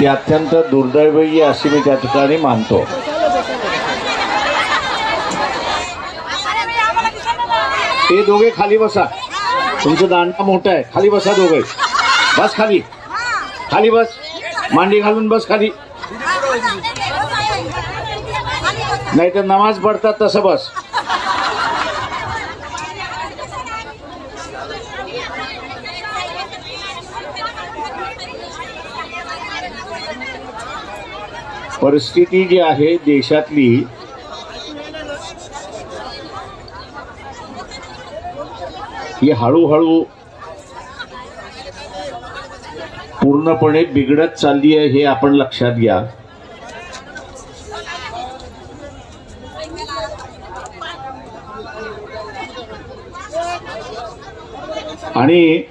ती अत्यंत दुर्दैवी अशी मी त्या ठिकाणी मानतो। ते दोघे खाली बसा, तुमचं दांडा मोठा आहे, खाली बसा दोघे, बस खाली, खाली बस, मांडी घालून बस खाली, नाही तर नमाज पडतात तसं बस। परिस्थिती जी आहे देशातली ही हळूहळू पूर्णपणे बिघडत चालली आहे, हे आपण लक्षात घ्या। आणि